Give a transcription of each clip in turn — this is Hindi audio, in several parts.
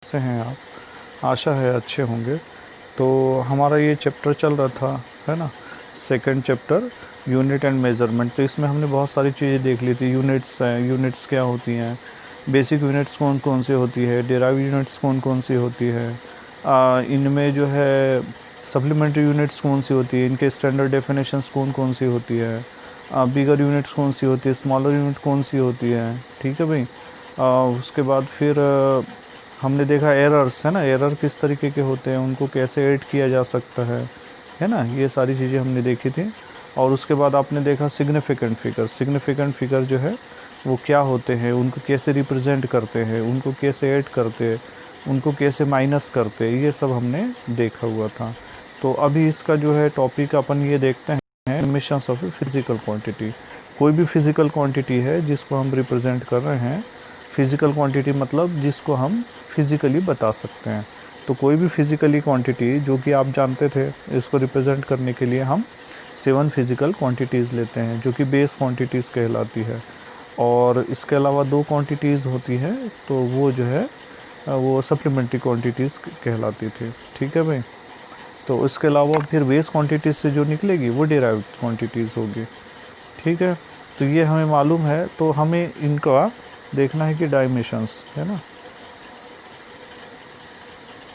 से हैं आप? आशा है अच्छे होंगे। तो हमारा ये चैप्टर चल रहा था, है ना, second chapter, unit and measurement. तो इसमें हमने बहुत सारी चीज़ें देख ली थी। यूनिट्स हैं, यूनिट्स क्या होती हैं, बेसिक यूनिट्स कौन कौन सी होती है, डेराइव यूनिट्स कौन कौन सी होती है, इनमें जो है सप्लीमेंट्री यूनिट्स कौन सी होती है, इनके स्टैंडर्ड डेफिनेशंस कौन कौन सी होती है, बिगर यूनिट्स कौन सी होती है, स्मॉलर यूनिट कौन सी होती है। ठीक है भाई। उसके बाद फिर हमने देखा एरर्स, है ना, एरर किस तरीके के होते हैं, उनको कैसे ऐड किया जा सकता है ना, ये सारी चीज़ें हमने देखी थी। और उसके बाद आपने देखा सिग्निफिकेंट फिगर। सिग्निफिकेंट फिगर जो है वो क्या होते हैं, उनको कैसे रिप्रेजेंट करते हैं, उनको कैसे ऐड करते हैं, उनको कैसे माइनस करते हैं, ये सब हमने देखा हुआ था। तो अभी इसका जो है टॉपिक अपन ये देखते हैं, emissions of a physical quantity. कोई भी फिजिकल क्वांटिटी है जिसको हम रिप्रेजेंट कर रहे हैं, फिजिकल क्वांटिटी मतलब जिसको हम फिज़िकली बता सकते हैं। तो कोई भी फिज़िकली क्वांटिटी जो कि आप जानते थे, इसको रिप्रेजेंट करने के लिए हम 7 फिज़िकल क्वांटिटीज़ लेते हैं जो कि बेस क्वांटिटीज़ कहलाती है। और इसके अलावा 2 क्वांटिटीज़ होती है, तो वो जो है वो सप्लीमेंट्री क्वांटिटीज़ कहलाती थी। ठीक है भाई। तो इसके अलावा फिर बेस क्वांटिटीज़ से जो निकलेगी वो डेराइव्ड क्वांटिटीज़ होगी। ठीक है। तो ये हमें मालूम है, तो हमें इनका देखना है कि डायमेंशंस, है ना,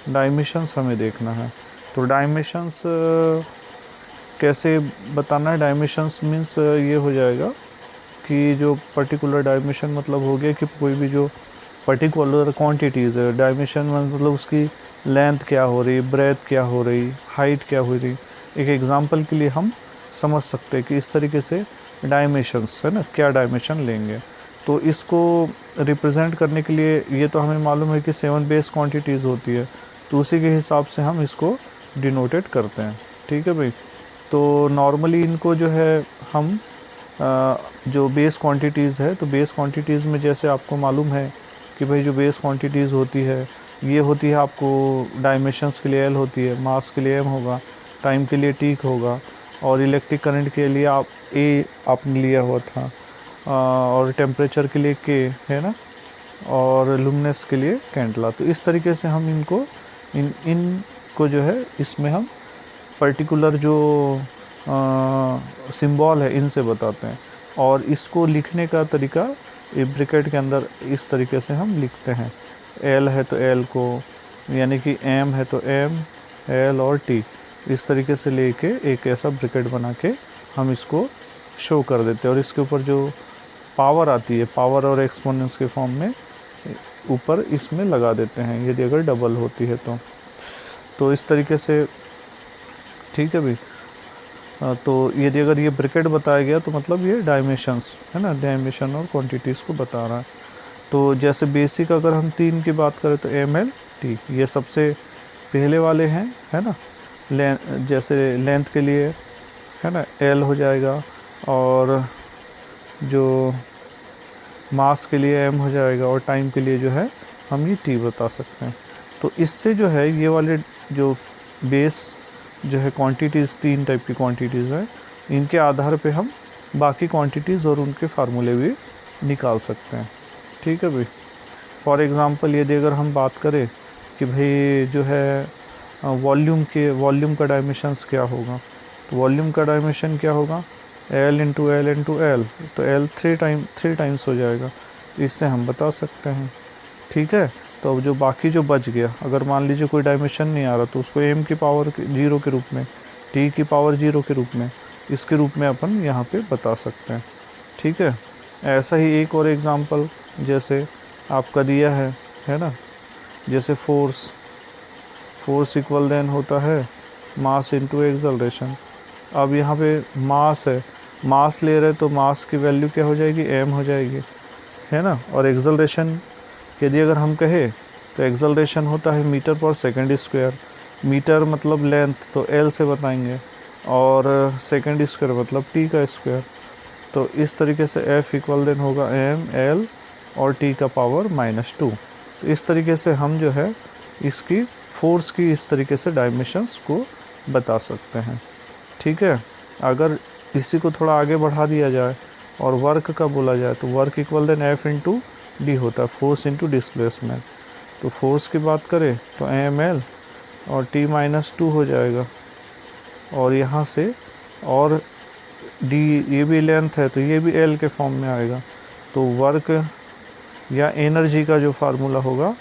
डायमेंशंस हमें देखना है। तो डायमेंशंस कैसे बताना है? डायमेंशंस मीन्स ये हो जाएगा कि जो पर्टिकुलर डायमेंशन मतलब हो गया कि कोई भी जो पर्टिकुलर क्वांटिटीज़ है, डायमेंशन मतलब उसकी लेंथ क्या हो रही, ब्रेथ क्या हो रही, हाइट क्या हो रही। एक एग्जांपल के लिए हम समझ सकते हैं कि इस तरीके से डायमेंशंस, है ना, क्या डायमेंशन लेंगे। तो इसको रिप्रेजेंट करने के लिए ये तो हमें मालूम है कि 7 बेस क्वांटिटीज़ होती है, तो उसी के हिसाब से हम इसको डिनोटेड करते हैं। ठीक है भाई। तो नॉर्मली इनको जो है हम जो बेस क्वांटिटीज़ है, तो बेस क्वांटिटीज़ में जैसे आपको मालूम है कि भाई जो बेस क्वांटिटीज़ होती है ये होती है, आपको डायमेंशंस के लिए एल होती है, मास के लिए एम होगा, टाइम के लिए टी होगा, और इलेक्ट्रिक करंट के लिए आप ए आपने लिया हुआ था, और टेम्परेचर के लिए के, है ना, और लुमिनस के लिए कैंडला। तो इस तरीके से हम इनको जो है इसमें हम पर्टिकुलर जो सिंबल है इनसे बताते हैं। और इसको लिखने का तरीका ब्रैकेट के अंदर इस तरीके से हम लिखते हैं। एल है तो एल को, यानी कि एम है तो एम, एल और टी, इस तरीके से लेके एक ऐसा ब्रैकेट बना के हम इसको शो कर देते हैं। और इसके ऊपर जो पावर आती है, पावर और एक्सपोनेंस के फॉर्म में ऊपर इसमें लगा देते हैं, यदि अगर डबल होती है तो इस तरीके से। ठीक है भाई। तो यदि अगर ये ब्रैकेट बताया गया तो मतलब ये डायमेंशंस, है ना, डायमेंशन और क्वांटिटीज़ को बता रहा है। तो जैसे बेसिक अगर हम 3 की बात करें तो एम एल टी, ये सबसे पहले वाले हैं, है ना। जैसे लेंथ के लिए, है ना, एल हो जाएगा, और जो मास के लिए एम हो जाएगा, और टाइम के लिए जो है हम ये टी बता सकते हैं। तो इससे जो है ये वाले जो बेस जो है क्वांटिटीज़, 3 टाइप की क्वांटिटीज़ हैं, इनके आधार पे हम बाकी क्वांटिटीज़ और उनके फार्मूले भी निकाल सकते हैं। ठीक है भाई। फॉर एग्ज़ाम्पल यदि अगर हम बात करें कि भाई जो है वॉल्यूम का डायमेंशंस क्या होगा, तो वॉल्यूम का डायमेंशन क्या होगा, L into L into L, तो एल 3 टाइम्स हो जाएगा। इससे हम बता सकते हैं। ठीक है। तो अब जो बाकी जो बच गया, अगर मान लीजिए कोई डायमेंशन नहीं आ रहा, तो उसको एम की पावर 0 के रूप में, टी की पावर 0 के रूप में, इसके रूप में अपन यहाँ पे बता सकते हैं। ठीक है। ऐसा ही एक और एग्जांपल जैसे आपका दिया है ना, जैसे फोर्स इक्वल देन होता है मास इनटू एक्सेलरेशन। अब यहाँ पे मास है, मास ले रहे तो मास की वैल्यू क्या हो जाएगी, एम हो जाएगी, है ना। और एक्सेलरेशन यदि अगर हम कहें तो एक्सेलरेशन होता है मीटर पर सेकंड स्क्वायर। मीटर मतलब लेंथ, तो एल से बताएंगे, और सेकंड स्क्वायर मतलब टी का स्क्वायर। तो इस तरीके से एफ इक्वल देन होगा एम एल और टी का पावर -2। तो इस तरीके से हम जो है इसकी फोर्स की इस तरीके से डायमेंशंस को बता सकते हैं। ठीक है। अगर इसी को थोड़ा आगे बढ़ा दिया जाए और वर्क का बोला जाए, तो work equal then F into D होता है, फोर्स इंटू डिस्प्लेसमेंट। तो फोर्स की बात करें तो ml और t-2 हो जाएगा, और यहाँ से और d ये भी लेंथ है तो ये भी l के फॉर्म में आएगा। तो वर्क या एनर्जी का जो फार्मूला होगा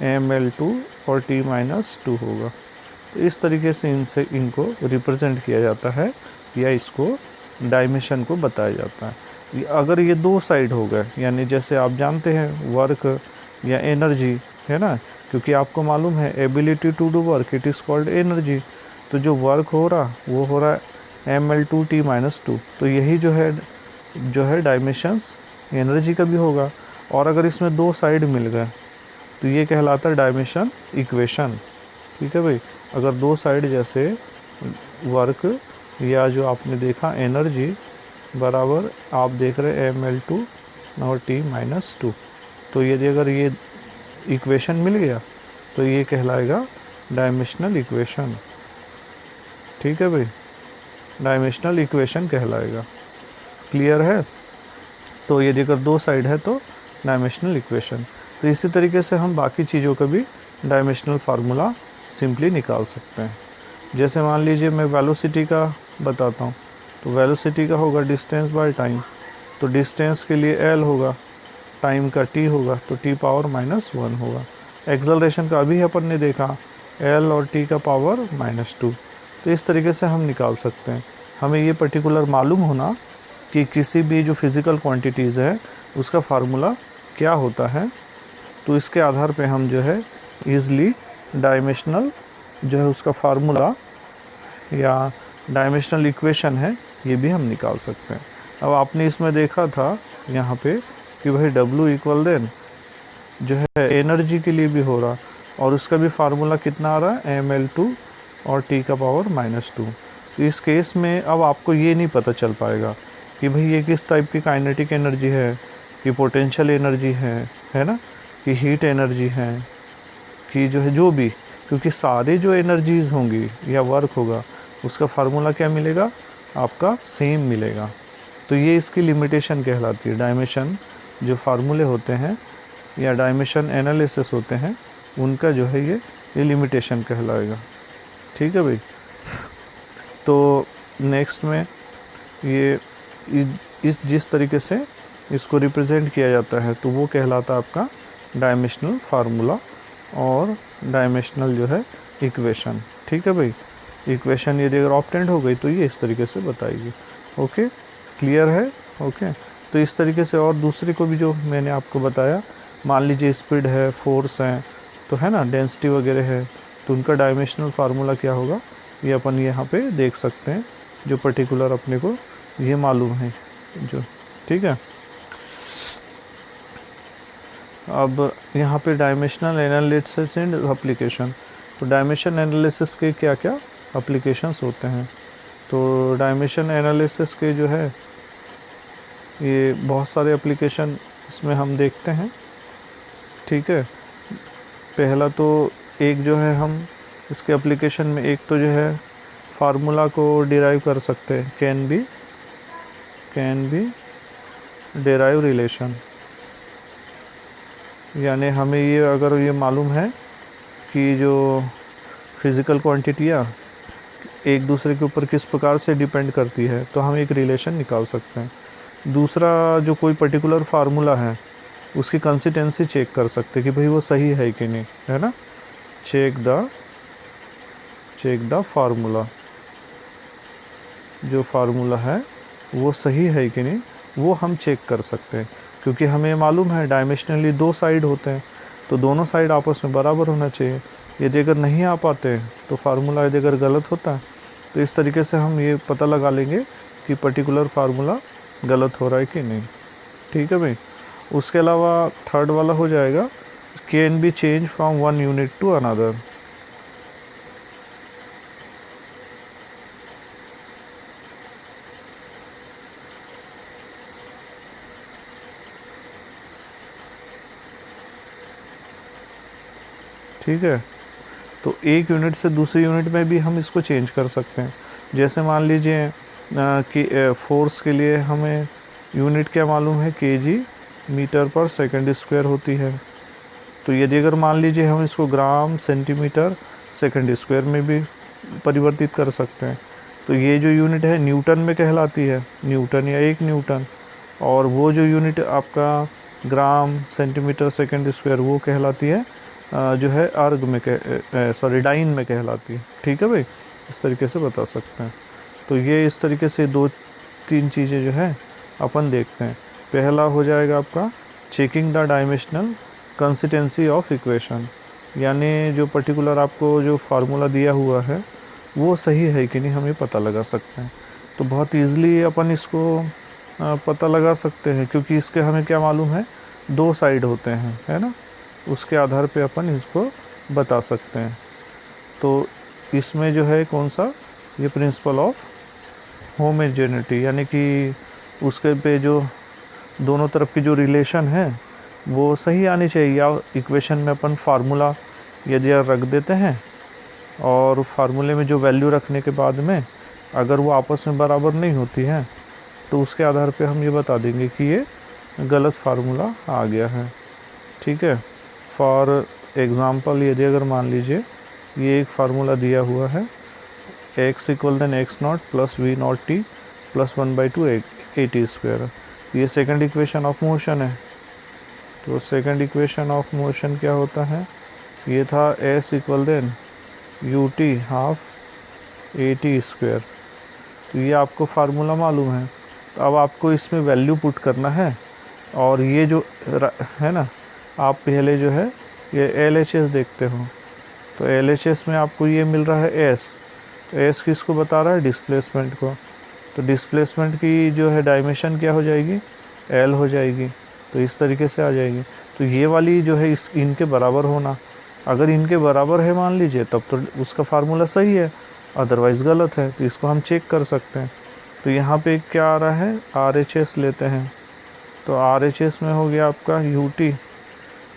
ml2 और t-2 होगा। तो इस तरीके से इनको रिप्रेजेंट किया जाता है या इसको डायमेंशन को बताया जाता है। अगर ये दो साइड हो गए, यानी जैसे आप जानते हैं वर्क या एनर्जी है ना, क्योंकि आपको मालूम है ability to do work it is called energy. तो जो वर्क हो रहा वो हो रहा है ml2 t-2। तो यही जो है डायमेंशंस एनर्जी का भी होगा। और अगर इसमें दो साइड मिल गए तो ये कहलाता है डायमेंशन इक्वेशन। ठीक है भाई, अगर दो साइड जैसे वर्क या जो आपने देखा एनर्जी बराबर आप देख रहे ml2 और t-2, तो यदि अगर ये इक्वेशन मिल गया तो ये कहलाएगा डायमेंशनल इक्वेशन। ठीक है भाई, डायमेंशनल इक्वेशन कहलाएगा। क्लियर है? तो यदि अगर दो साइड है तो डायमेंशनल इक्वेशन। तो इसी तरीके से हम बाकी चीज़ों का भी डायमेंशनल फार्मूला सिंपली निकाल सकते हैं। जैसे मान लीजिए मैं वेलोसिटी का बताता हूँ, तो वेलोसिटी का होगा डिस्टेंस बाय टाइम। तो डिस्टेंस के लिए l होगा, टाइम का t होगा, तो t⁻⁻1 होगा। एक्सेलरेशन का अभी अपन ने देखा l और t का पावर -2। तो इस तरीके से हम निकाल सकते हैं। हमें ये पर्टिकुलर मालूम होना कि किसी भी जो फिज़िकल क्वांटिटीज़ है उसका फार्मूला क्या होता है, तो इसके आधार पे हम जो है ईज़िली डायमेंशनल जो है उसका फार्मूला या डायमेंशनल इक्वेशन है ये भी हम निकाल सकते हैं। अब आपने इसमें देखा था यहाँ पे कि भाई W इक्वल देन जो है एनर्जी के लिए भी हो रहा, और उसका भी फार्मूला कितना आ रहा है ml2 और t⁻²। तो इस केस में अब आपको ये नहीं पता चल पाएगा कि भाई ये किस टाइप की काइनेटिक एनर्जी है, कि पोटेंशियल एनर्जी है ना, कि हीट एनर्जी है, कि जो भी, क्योंकि सारे जो एनर्जीज़ होंगी या वर्क होगा उसका फार्मूला क्या मिलेगा आपका सेम मिलेगा। तो ये इसकी लिमिटेशन कहलाती है। डायमेंशन जो फार्मूले होते हैं या डायमेंशन एनालिसिस होते हैं उनका जो है ये लिमिटेशन कहलाएगा। ठीक है भाई। तो नेक्स्ट में ये जिस तरीके से इसको रिप्रेजेंट किया जाता है तो वो कहलाता है आपका डायमेंशनल फार्मूला और डायमेंशनल जो है इक्वेशन। ठीक है भाई, इक्वेशन यदि अगर ऑब्टेंड हो गई तो ये इस तरीके से बताएगी। ओके, क्लियर है? ओके, तो इस तरीके से और दूसरे को भी जो मैंने आपको बताया, मान लीजिए स्पीड है, फोर्स है, तो है ना, डेंसिटी वगैरह है, तो उनका डायमेंशनल फार्मूला क्या होगा ये अपन यहाँ पे देख सकते हैं, जो पर्टिकुलर अपने को ये मालूम है जो। ठीक है, अब यहाँ पे डायमेंशनल एनालिसिस एंड एप्लीकेशन। तो डायमेंशन एनालिसिस के क्या क्या एप्लीकेशंस होते हैं, तो डायमेंशन एनालिसिस के जो है ये बहुत सारे एप्लीकेशन इसमें हम देखते हैं। ठीक है, पहला तो एक जो है हम इसके एप्लीकेशन में एक तो जो है फार्मूला को डिराइव कर सकते हैं, कैन बी डिराइव रिलेशन, यानी हमें ये अगर ये मालूम है कि जो फिज़िकल क्वांटिटियाँ एक दूसरे के ऊपर किस प्रकार से डिपेंड करती है तो हम एक रिलेशन निकाल सकते हैं। दूसरा जो कोई पर्टिकुलर फार्मूला है उसकी कंसिस्टेंसी चेक कर सकते हैं कि भाई वो सही है कि नहीं, है ना। चेक द फार्मूला, जो फार्मूला है वो सही है कि नहीं वो हम चेक कर सकते हैं, क्योंकि हमें मालूम है डायमेंशनली दो साइड होते हैं तो दोनों साइड आपस में बराबर होना चाहिए। यदि अगर नहीं आ पाते तो फार्मूला यदि अगर गलत होता है तो इस तरीके से हम ये पता लगा लेंगे कि पर्टिकुलर फार्मूला गलत हो रहा है कि नहीं। ठीक है भाई। उसके अलावा थर्ड वाला हो जाएगा can be change from one unit to another. ठीक है, तो एक यूनिट से दूसरी यूनिट में भी हम इसको चेंज कर सकते हैं। जैसे मान लीजिए कि फोर्स के लिए हमें यूनिट क्या मालूम है, केजी मीटर पर सेकंड स्क्वायर होती है। तो यदि अगर मान लीजिए हम इसको ग्राम सेंटीमीटर सेकंड स्क्वायर में भी परिवर्तित कर सकते हैं, तो ये जो यूनिट है न्यूटन में कहलाती है, न्यूटन या 1 न्यूटन, और वो जो यूनिट आपका ग्राम सेंटीमीटर सेकंड स्क्वायर वो कहलाती है जो है अर्ग में डाइन में कहलाती है। ठीक है भाई, इस तरीके से बता सकते हैं। तो ये इस तरीके से 2-3 चीज़ें जो है अपन देखते हैं। पहला हो जाएगा आपका checking the dimensional consistency of equation, यानी जो पर्टिकुलर आपको जो फार्मूला दिया हुआ है वो सही है कि नहीं हम ये पता लगा सकते हैं। तो बहुत ईज़िली अपन इसको पता लगा सकते हैं, क्योंकि इसके हमें क्या मालूम है 2 साइड होते हैं, है ना, उसके आधार पे अपन इसको बता सकते हैं। तो इसमें जो है कौन सा, ये प्रिंसिपल ऑफ होमोजेनिटी, यानी कि उसके पे जो दोनों तरफ की जो रिलेशन है वो सही आनी चाहिए। या इक्वेशन में अपन फार्मूला यदि रख देते हैं और फार्मूले में जो वैल्यू रखने के बाद में अगर वो आपस में बराबर नहीं होती है तो उसके आधार पे हम ये बता देंगे कि ये गलत फार्मूला आ गया है। ठीक है, फॉर एग्ज़ाम्पल यदि अगर मान लीजिए ये एक फार्मूला दिया हुआ है x = x0 + v0t + 1/2 at², ये सेकंड इक्वेशन ऑफ मोशन है। तो सेकंड इक्वेशन ऑफ मोशन क्या होता है, ये था s = ut ½ at²। तो ये आपको फार्मूला मालूम है। तो अब आपको इसमें वैल्यू पुट करना है, और ये जो है ना, आप पहले जो है ये LHS देखते हो, तो LHS में आपको ये मिल रहा है s। तो s किसको बता रहा है, डिस्प्लेसमेंट को। तो डिस्प्लेसमेंट की जो है डायमेंशन क्या हो जाएगी, L हो जाएगी। तो इस तरीके से आ जाएगी। तो ये वाली जो है इनके बराबर होना, अगर इनके बराबर है मान लीजिए तब तो उसका फार्मूला सही है, अदरवाइज़ गलत है। तो इसको हम चेक कर सकते हैं। तो यहाँ पे क्या आ रहा है, RHS लेते हैं। तो RHS में हो गया आपका UT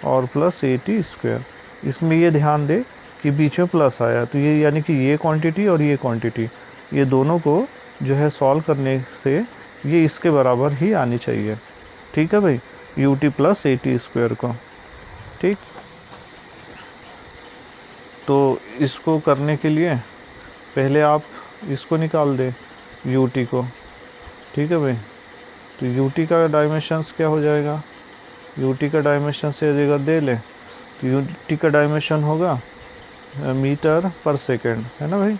और प्लस AT²। इसमें ये ध्यान दे कि बीच में प्लस आया, तो ये यानी कि ये क्वांटिटी और ये क्वांटिटी, ये दोनों को जो है सॉल्व करने से ये इसके बराबर ही आनी चाहिए। ठीक है भाई, UT + AT² को। ठीक, तो इसको करने के लिए पहले आप इसको निकाल दे UT को। ठीक है भाई, तो UT का डायमेंशंस क्या हो जाएगा, UT का डायमेंशन से अगर दे ले तो UT का डायमेंशन होगा मीटर पर सेकंड, है ना भाई।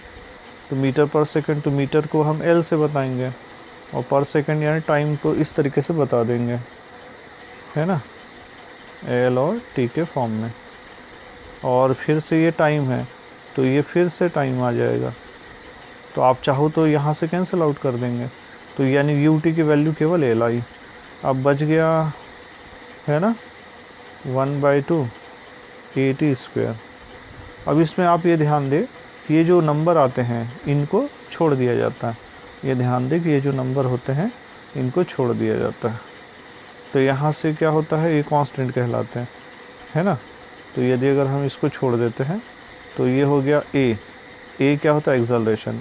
तो मीटर पर सेकंड, तो मीटर को हम L से बताएंगे और पर सेकंड यानी टाइम को इस तरीके से बता देंगे, है ना, L और T के फॉर्म में। और फिर से ये टाइम है, तो ये फिर से टाइम आ जाएगा। तो आप चाहो तो यहाँ से कैंसिल आउट कर देंगे, तो यानी UT की वैल्यू केवल L आई। अब बच गया, है ना, 1/2 AT²। अब इसमें आप ये ध्यान दें कि ये जो नंबर आते हैं इनको छोड़ दिया जाता है। ये ध्यान दें कि ये जो नंबर होते हैं इनको छोड़ दिया जाता है। तो यहाँ से क्या होता है, ये कांस्टेंट कहलाते हैं, है ना। तो यदि अगर हम इसको छोड़ देते हैं तो ये हो गया ए क्या होता है, एक्सेलरेशन।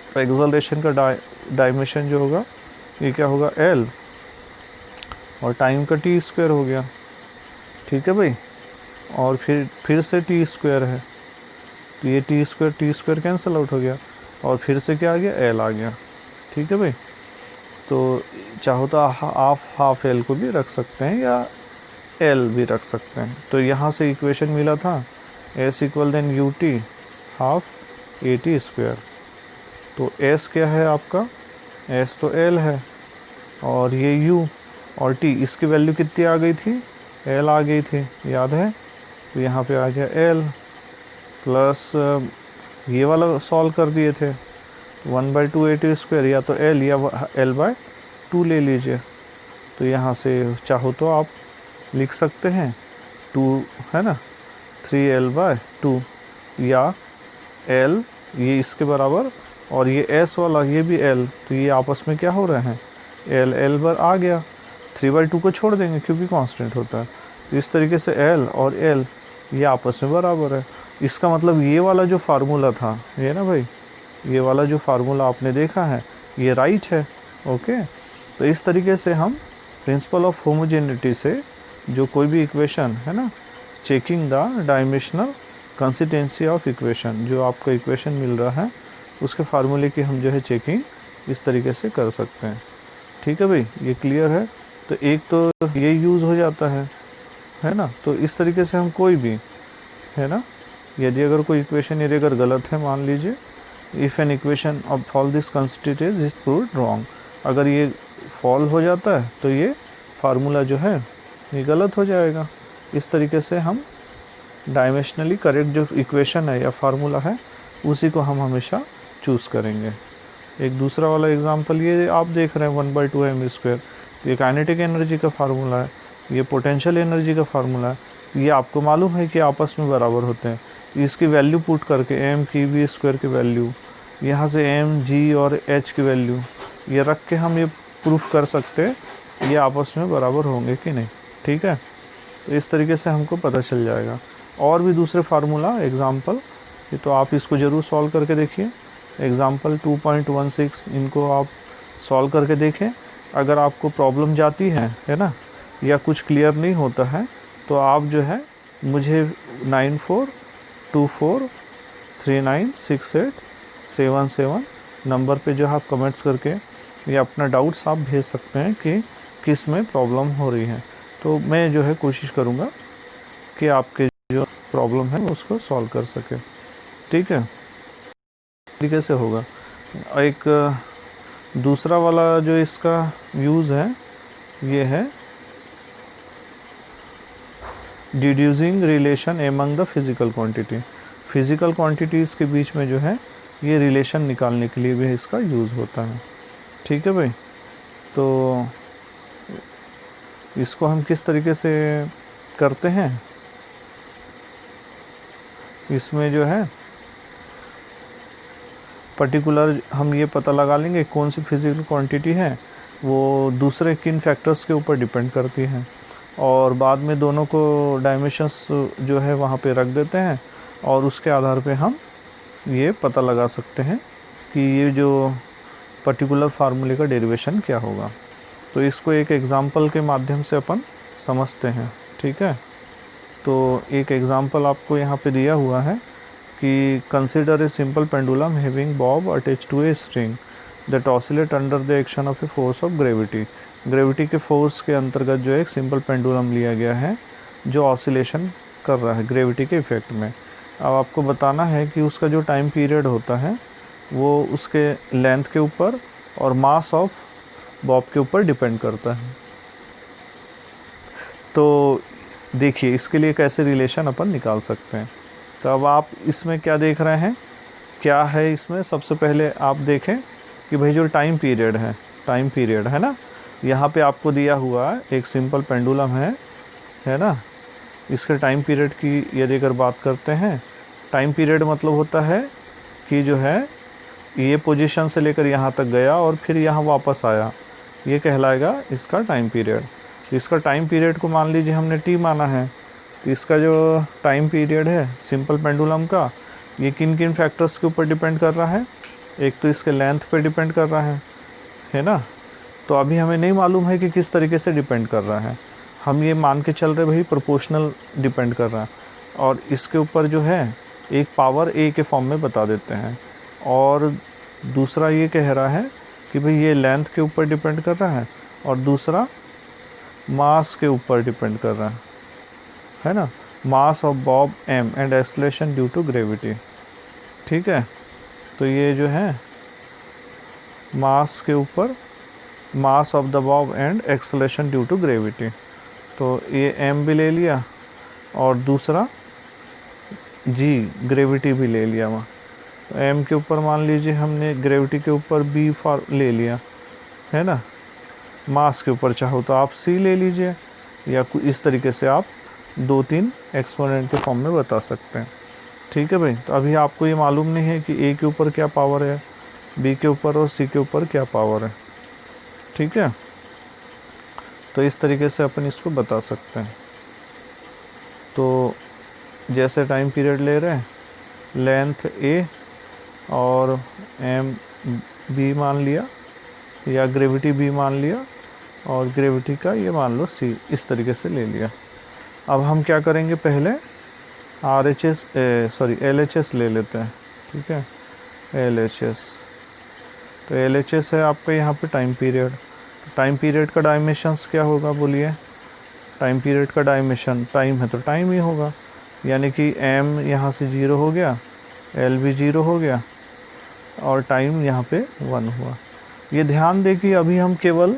तो एक्सेलरेशन का डायमेंशन जो होगा ये क्या होगा, L, और टाइम का T² हो गया। ठीक है भाई, और फिर से T² है, तो ये T² कैंसिल आउट हो गया, और फिर से क्या आ गया, L आ गया। ठीक है भाई, तो चाहो तो हाफ L को भी रख सकते हैं या L भी रख सकते हैं। तो यहाँ से इक्वेशन मिला था S = UT ½ AT²। तो S क्या है आपका, S तो L है, और ये U और T, इसकी वैल्यू कितनी आ गई थी, L आ गई थी, याद है। तो यहाँ पे आ गया L प्लस ये वाला सॉल्व कर दिए थे 1/2 AT², या तो L या L/2 ले लीजिए। तो यहाँ से चाहो तो आप लिख सकते हैं 2, है ना, 3L/2, या L ये इसके बराबर, और ये S वाला ये भी L, तो ये आपस में क्या हो रहे हैं, L पर आ गया, 3/2 को छोड़ देंगे क्योंकि कांस्टेंट होता है। तो इस तरीके से L और L ये आपस में बराबर है। इसका मतलब ये वाला जो फार्मूला था, ये ना भाई, ये वाला जो फार्मूला आपने देखा है ये राइट है। ओके, तो इस तरीके से हम प्रिंसिपल ऑफ होमोजेनिटी से जो कोई भी इक्वेशन है ना, checking the dimensional consistency of equation, जो आपको इक्वेशन मिल रहा है उसके फार्मूले की हम जो है चेकिंग इस तरीके से कर सकते हैं। ठीक है भाई, ये क्लियर है। तो एक तो ये यूज़ हो जाता है ना। तो इस तरीके से हम कोई भी, है ना, यदि अगर कोई इक्वेशन यदि अगर गलत है, मान लीजिए if an equation of all this constituted is proved wrong, अगर ये फॉल हो जाता है तो ये फार्मूला जो है ये गलत हो जाएगा। इस तरीके से हम डायमेंशनली करेक्ट जो इक्वेशन है या फार्मूला है उसी को हम हमेशा चूज़ करेंगे। एक दूसरा वाला एग्जांपल ये आप देख रहे हैं 1/2m², ये काइनेटिक एनर्जी का फार्मूला है, ये पोटेंशियल एनर्जी का फार्मूला है। ये आपको मालूम है कि आपस में बराबर होते हैं। इसकी वैल्यू पुट करके m की v² की वैल्यू, यहाँ से m g और h की वैल्यू ये रख के हम ये प्रूफ कर सकते हैं ये आपस में बराबर होंगे कि नहीं। ठीक है, तो इस तरीके से हमको पता चल जाएगा। और भी दूसरे फार्मूला एग्जाम्पल, ये तो आप इसको ज़रूर सॉल्व करके देखिए। एग्जाम्पल 2.16 इनको आप सॉल्व करके देखें। अगर आपको प्रॉब्लम जाती है ना, या कुछ क्लियर नहीं होता है तो आप जो है मुझे 9424396877 नंबर पे जो है आप कमेंट्स करके या अपना डाउट्स आप भेज सकते हैं कि किस में प्रॉब्लम हो रही है। तो मैं जो है कोशिश करूँगा कि आपके जो प्रॉब्लम है उसको सॉल्व कर सके। ठीक है, तरीके से होगा। एक दूसरा वाला जो इसका यूज़ है ये है deducing relation among the physical quantity. Physical quantities के बीच में जो है ये रिलेशन निकालने के लिए भी इसका यूज़ होता है। ठीक है भाई, तो इसको हम किस तरीके से करते हैं, इसमें जो है पर्टिकुलर हम ये पता लगा लेंगे कौन सी फिज़िकल क्वांटिटी है वो दूसरे किन फैक्टर्स के ऊपर डिपेंड करती है, और बाद में दोनों को डायमेंशंस जो है वहाँ पे रख देते हैं और उसके आधार पे हम ये पता लगा सकते हैं कि ये जो पर्टिकुलर फार्मूले का डेरिवेशन क्या होगा। तो इसको एक एग्ज़ाम्पल के माध्यम से अपन समझते हैं। ठीक है, तो एक एग्ज़ाम्पल आपको यहाँ पे दिया हुआ है कि consider a simple pendulum having bob attach to a string that oscillate under the action of a force of gravity. Gravity के फोर्स के अंतर्गत जो एक सिंपल पेंडुलम लिया गया है जो ऑसिलेशन कर रहा है ग्रेविटी के इफ़ेक्ट में। अब आपको बताना है कि उसका जो टाइम पीरियड होता है वो उसके लेंथ के ऊपर और मास ऑफ बॉब के ऊपर डिपेंड करता है। तो देखिए इसके लिए कैसे रिलेशन अपन निकाल सकते हैं। तो अब आप इसमें क्या देख रहे हैं, क्या है इसमें, सबसे पहले आप देखें कि भाई जो टाइम पीरियड है ना, यहाँ पे आपको दिया हुआ है एक सिंपल पेंडुलम है ना। इसके टाइम पीरियड की यदि अगर बात करते हैं, टाइम पीरियड मतलब होता है कि जो है ये पोजीशन से लेकर यहाँ तक गया और फिर यहाँ वापस आया, ये कहलाएगा इसका टाइम पीरियड। तो इसका टाइम पीरियड को मान लीजिए हमने टी माना है, तो इसका जो टाइम पीरियड है सिंपल पेंडुलम का ये किन किन फैक्टर्स के ऊपर डिपेंड कर रहा है। एक तो इसके लेंथ पे डिपेंड कर रहा है ना। तो अभी हमें नहीं मालूम है कि किस तरीके से डिपेंड कर रहा है, हम ये मान के चल रहे भाई प्रोपोर्शनल डिपेंड कर रहा है। और इसके ऊपर जो है एक पावर ए के फॉर्म में बता देते हैं, और दूसरा ये कह रहा है कि भाई ये लेंथ के ऊपर डिपेंड कर रहा है और दूसरा मास के ऊपर डिपेंड कर रहा है ना। Mass of bob M and acceleration due to gravity. ठीक है, तो ये जो है मास के ऊपर mass of the bob and acceleration due to gravity. तो ये एम भी ले लिया और दूसरा जी ग्रेविटी भी ले लिया वहाँ। तो एम के ऊपर मान लीजिए हमने ग्रेविटी के ऊपर बी फॉर ले लिया है ना। मास के ऊपर चाहो तो आप सी ले लीजिए, या इस तरीके से आप 2-3 एक्सपोनेंट के फॉर्म में बता सकते हैं। ठीक है भाई, तो अभी आपको ये मालूम नहीं है कि ए के ऊपर क्या पावर है, बी के ऊपर और सी के ऊपर क्या पावर है। ठीक है, तो इस तरीके से अपन इसको बता सकते हैं। तो जैसे टाइम पीरियड ले रहे हैं, लेंथ ए और एम बी मान लिया या ग्रेविटी बी मान लिया, और ग्रेविटी का ये मान लो C, इस तरीके से ले लिया। अब हम क्या करेंगे, पहले LHS ले लेते हैं, ठीक है। LHS, तो LHS है आपका यहाँ पे टाइम पीरियड। टाइम पीरियड का डायमेंशंस क्या होगा बोलिए? टाइम पीरियड का डायमेंशन, टाइम है तो टाइम ही होगा, यानी कि m यहाँ से 0 हो गया, L भी 0 हो गया और टाइम यहाँ पे 1 हुआ। ये ध्यान दें कि अभी हम केवल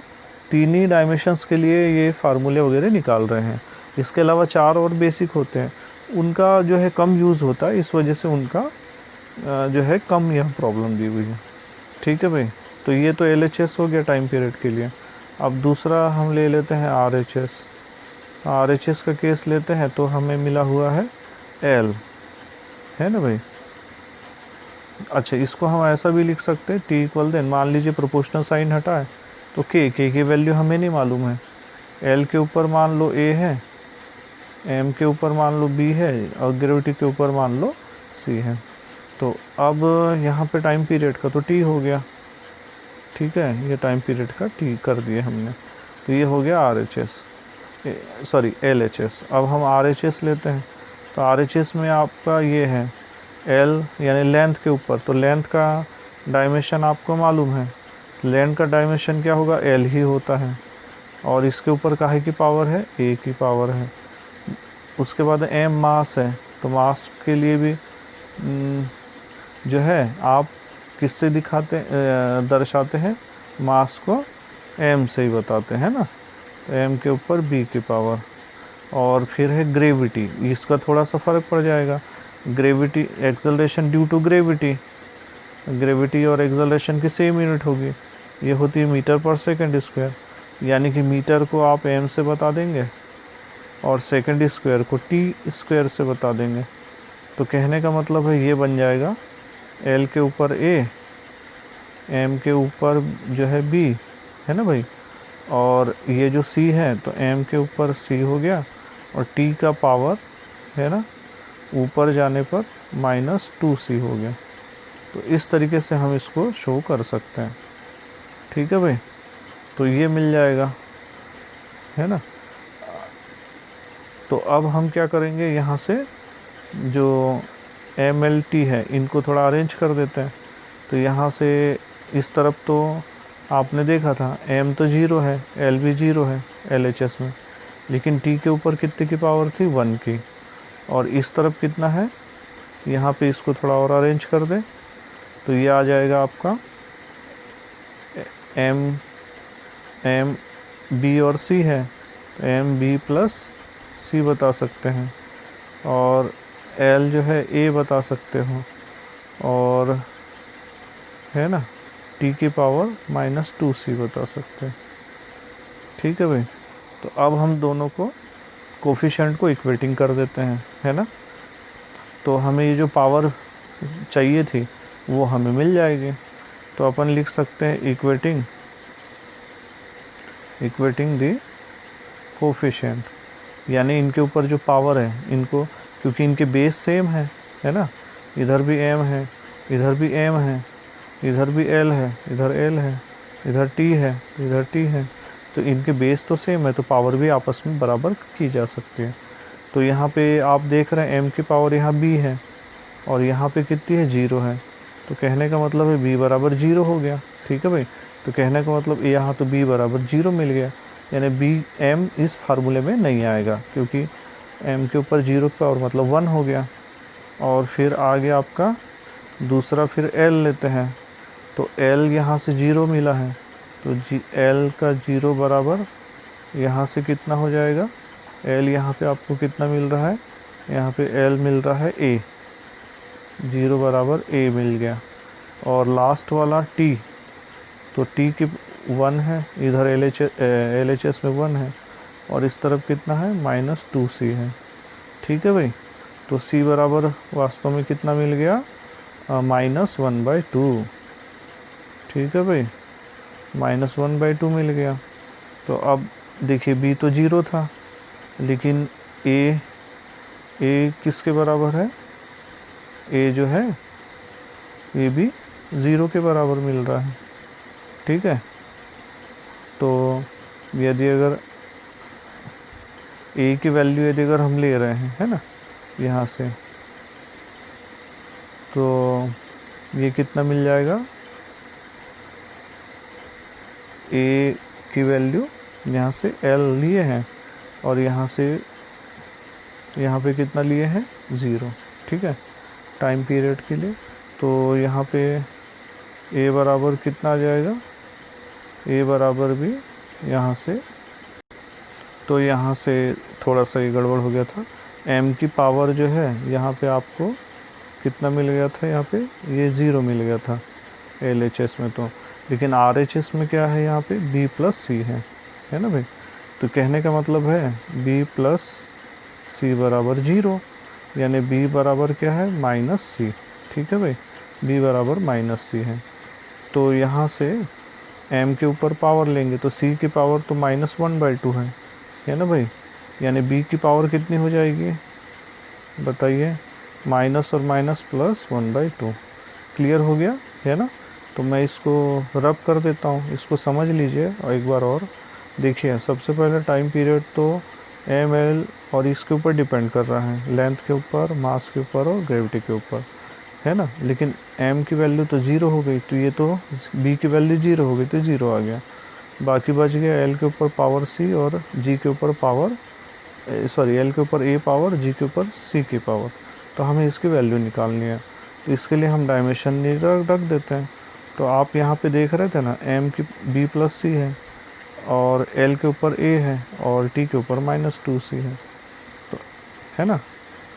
3 ही डायमेंशंस के लिए ये फार्मूले वगैरह निकाल रहे हैं। इसके अलावा 4 और बेसिक होते हैं, उनका जो है कम यूज़ होता है, इस वजह से उनका जो है कम यह प्रॉब्लम दी हुई है, ठीक है भाई। तो ये तो LHS हो गया टाइम पीरियड के लिए। अब दूसरा हम ले लेते हैं RHS। RHS का केस लेते हैं तो हमें मिला हुआ है L, है ना भाई। अच्छा, इसको हम ऐसा भी लिख सकते हैं, T इक्वल देन, मान लीजिए प्रोपोर्शनल साइन हटा है तो K की वैल्यू हमें नहीं मालूम है। L के ऊपर मान लो A है, M के ऊपर मान लो B है और ग्रेविटी के ऊपर मान लो C है। तो अब यहाँ पे टाइम पीरियड का तो T हो गया, ठीक है, ये टाइम पीरियड का T कर दिए हमने। तो ये हो गया LHS। अब हम RHS लेते हैं, तो RHS में आपका ये है L यानी लेंथ के ऊपर, तो लेंथ का डायमेंशन आपको मालूम है, लेंथ का डायमेंशन क्या होगा, L ही होता है। और इसके ऊपर काहे की पावर है, A की पावर है। उसके बाद M मास है, तो मास के लिए भी जो है आप किससे दर्शाते हैं, मास को M से ही बताते हैं ना। तो M के ऊपर B की पावर, और फिर है ग्रेविटी, इसका थोड़ा सा फ़र्क पड़ जाएगा। Gravity, acceleration due to gravity, gravity और एक्सेलरेशन की सेम यूनिट होगी, ये होती है मीटर पर सेकंड स्क्वायर, यानी कि मीटर को आप M से बता देंगे और सेकंड स्क्वायर को T स्क्वायर से बता देंगे। तो कहने का मतलब है ये बन जाएगा L के ऊपर A, M के ऊपर जो है B, है ना भाई, और ये जो C है तो M के ऊपर C हो गया और T का पावर है ना ऊपर जाने पर -2C हो गया। तो इस तरीके से हम इसको शो कर सकते हैं, ठीक है भाई। तो ये मिल जाएगा, है ना। तो अब हम क्या करेंगे, यहाँ से जो MLT है इनको थोड़ा अरेंज कर देते हैं। तो यहाँ से इस तरफ तो आपने देखा था M तो 0 है, L भी 0 है LHS में, लेकिन T के ऊपर कितने की पावर थी, 1 की। और इस तरफ कितना है, यहाँ पे इसको थोड़ा और अरेंज कर दें तो ये आ जाएगा आपका M B और C है, तो M B प्लस C बता सकते हैं, और L जो है A बता सकते हो, और है ना T की पावर -2C बता सकते हैं, ठीक है भाई। तो अब हम दोनों को कोफिशिएंट को इक्वेटिंग कर देते हैं, है ना। तो हमें ये जो पावर चाहिए थी वो हमें मिल जाएगी। तो अपन लिख सकते हैं इक्वेटिंग दी कोफिशिएंट, यानी इनके ऊपर जो पावर है इनको, क्योंकि इनके बेस सेम है ना, इधर भी M है, इधर भी M है, इधर भी L है, इधर L है, इधर T है, इधर T है, तो इनके बेस तो सेम है, तो पावर भी आपस में बराबर की जा सकती है। तो यहाँ पे आप देख रहे हैं M की पावर यहाँ B है और यहाँ पे कितनी है, 0 है। तो कहने का मतलब है B बराबर 0 हो गया, ठीक है भाई। तो कहने का मतलब यहाँ तो B बराबर 0 मिल गया, यानी M इस फार्मूले में नहीं आएगा, क्योंकि M के ऊपर 0 की पावर मतलब 1 हो गया। और फिर आगे आपका दूसरा फिर L लेते हैं, तो L यहाँ से 0 मिला है, तो L का 0 बराबर यहाँ से कितना हो जाएगा, L यहाँ पे आपको कितना मिल रहा है, यहाँ पे L मिल रहा है A, 0 बराबर A मिल गया। और लास्ट वाला T, तो T की 1 है, इधर LHS में 1 है, और इस तरफ कितना है, -2C है, ठीक है भाई। तो C बराबर वास्तव में कितना मिल गया, -1/2, ठीक है भाई, -1/2 मिल गया। तो अब देखिए B तो 0 था, लेकिन A किसके बराबर है, A जो है ये भी 0 के बराबर मिल रहा है, ठीक है। तो यदि अगर ए की वैल्यू यदि अगर हम ले रहे हैं, है ना, यहाँ से, तो ये कितना मिल जाएगा, ए की वैल्यू यहाँ से एल लिए हैं और यहाँ से यहाँ पे कितना लिए हैं, 0, ठीक है, टाइम पीरियड के लिए। तो यहाँ पे ए बराबर कितना आ जाएगा, ए बराबर भी यहाँ से, तो यहाँ से थोड़ा सा ये गड़बड़ हो गया था। m की पावर जो है यहाँ पे आपको कितना मिल गया था, यहाँ पे ये 0 मिल गया था LHS में, तो लेकिन RHS में क्या है, यहाँ पे b प्लस c है ना भाई। तो कहने का मतलब है b प्लस c बराबर 0, यानी b बराबर क्या है, -c, ठीक है भाई, b बराबर -c है। तो यहाँ से m के ऊपर पावर लेंगे तो c की पावर तो -1/2 है ना भाई, यानी b की पावर कितनी हो जाएगी बताइए, माइनस और माइनस प्लस 1/2। क्लियर हो गया है ना। तो मैं इसको रब कर देता हूँ, इसको समझ लीजिए और एक बार और देखिए। सबसे पहले टाइम पीरियड तो एम एल और इसके ऊपर डिपेंड कर रहा है, लेंथ के ऊपर, मास के ऊपर और ग्रेविटी के ऊपर, है ना। लेकिन m की वैल्यू तो 0 हो गई, तो ये तो b की वैल्यू 0 हो गई तो 0 आ गया। बाकी बच गया l के ऊपर पावर c और g के ऊपर पावर, सॉरी l के ऊपर a पावर, g के ऊपर c की पावर। तो हमें इसकी वैल्यू निकालनी है, तो इसके लिए हम डायमेंशन रख देते हैं। तो आप यहाँ पे देख रहे थे ना, m की b प्लस c है और l के ऊपर a है और t के ऊपर -2c है, तो है ना।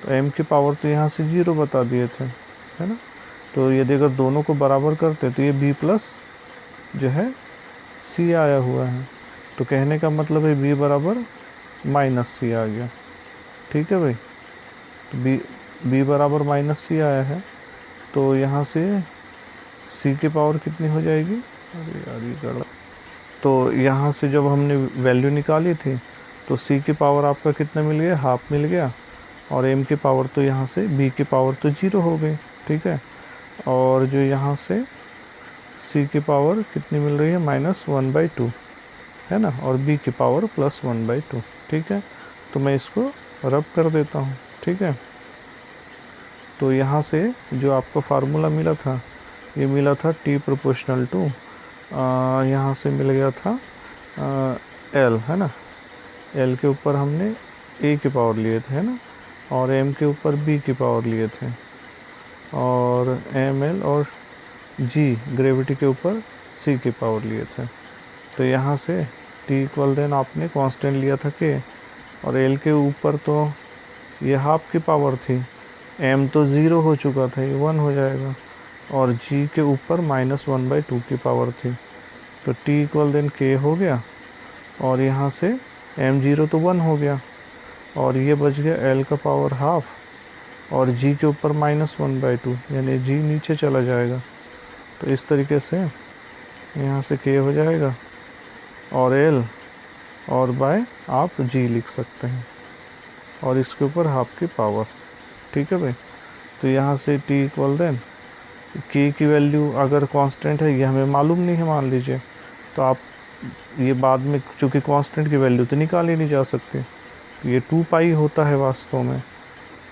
तो m की पावर तो यहाँ से 0 बता दिए थे, है ना। तो यदि अगर दोनों को बराबर करते तो ये b प्लस जो है c आया हुआ है, तो कहने का मतलब है b बराबर -c आ गया, ठीक है भाई। तो b बराबर -c आया है, तो यहाँ से c की पावर कितनी हो जाएगी, अरे यार ये गलत। तो यहाँ से जब हमने वैल्यू निकाली थी तो c की पावर आपका कितना मिल गया, हाफ मिल गया, और m की पावर तो यहाँ से b की पावर तो 0 हो गई, ठीक है। और जो यहाँ से c की पावर कितनी मिल रही है, -1/2, है ना, और b की पावर +1/2, ठीक है। तो मैं इसको रब कर देता हूँ, ठीक है। तो यहाँ से जो आपको फार्मूला मिला था, ये मिला था t प्रोपोर्शनल टू, यहाँ से मिल गया था l, है ना। l के ऊपर हमने a की पावर लिए थे, है ना, और m के ऊपर b की पावर लिए थे, और ml और g ग्रेविटी के ऊपर c की पावर लिए थे। तो यहाँ से t इक्वल देन आपने कांस्टेंट लिया था k, और l के ऊपर तो ये हाफ की पावर थी, m तो 0 हो चुका था, ये 1 हो जाएगा, और g के ऊपर -1/2 की पावर थी, तो t इक्वल देन k हो गया, और यहाँ से m0 तो 1 हो गया, और ये बच गया l का पावर हाफ, और g के ऊपर -1/2, यानी g नीचे चला जाएगा। तो इस तरीके से यहाँ से k हो जाएगा और l और बाय आप g लिख सकते हैं, और इसके ऊपर हाफ की पावर, ठीक है भाई। तो यहाँ से t इक्वल देन k की वैल्यू अगर कांस्टेंट है, ये हमें मालूम नहीं है मान लीजिए, तो आप ये बाद में, चूँकि कांस्टेंट की वैल्यू तो निकाल ही नहीं जा सकती, तो ये 2 पाई होता है वास्तव में,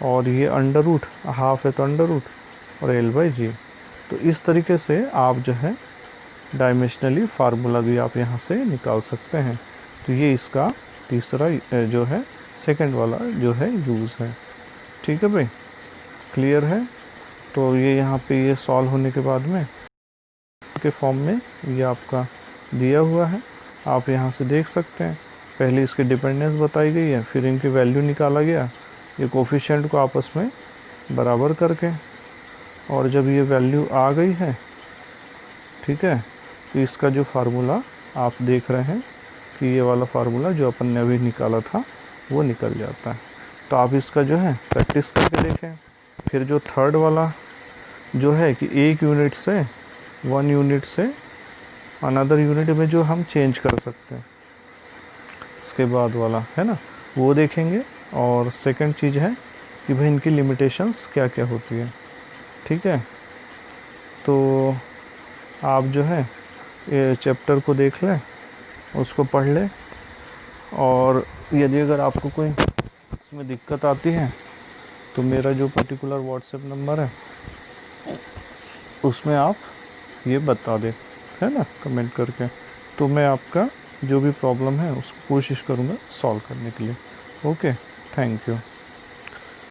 और ये अंडर रूट, हाफ है तो अंडर रूट, और l/g। तो इस तरीके से आप जो है डायमेंशनली फार्मूला भी आप यहाँ से निकाल सकते हैं। तो ये इसका तीसरा जो है, सेकंड वाला जो है यूज़ है, ठीक है भाई, क्लियर है। तो ये यहाँ पे ये सॉल्व होने के बाद में के फॉर्म में ये आपका दिया हुआ है, आप यहाँ से देख सकते हैं। पहले इसकी डिपेंडेंस बताई गई है, फिर इनकी वैल्यू निकाला गया, ये कोफिशिएंट को आपस में बराबर करके, और जब ये वैल्यू आ गई है, ठीक है, तो इसका जो फार्मूला आप देख रहे हैं कि ये वाला फार्मूला जो अपन ने अभी निकाला था वो निकल जाता है। तो आप इसका जो है प्रैक्टिस करके देखें। फिर जो थर्ड वाला जो है कि एक यूनिट से 1 यूनिट से अनदर यूनिट में जो हम चेंज कर सकते हैं, इसके बाद वाला है ना, वो देखेंगे। और सेकंड चीज़ है कि भाई इनकी लिमिटेशंस क्या क्या होती है, ठीक है। तो आप जो है ये चैप्टर को देख लें, उसको पढ़ लें, और यदि अगर आपको कोई इसमें दिक्कत आती है तो मेरा जो पर्टिकुलर व्हाट्सएप नंबर है उसमें आप ये बता दें, है ना, कमेंट करके, तो मैं आपका जो भी प्रॉब्लम है उसको कोशिश करूँगा सॉल्व करने के लिए। Okay, thank you.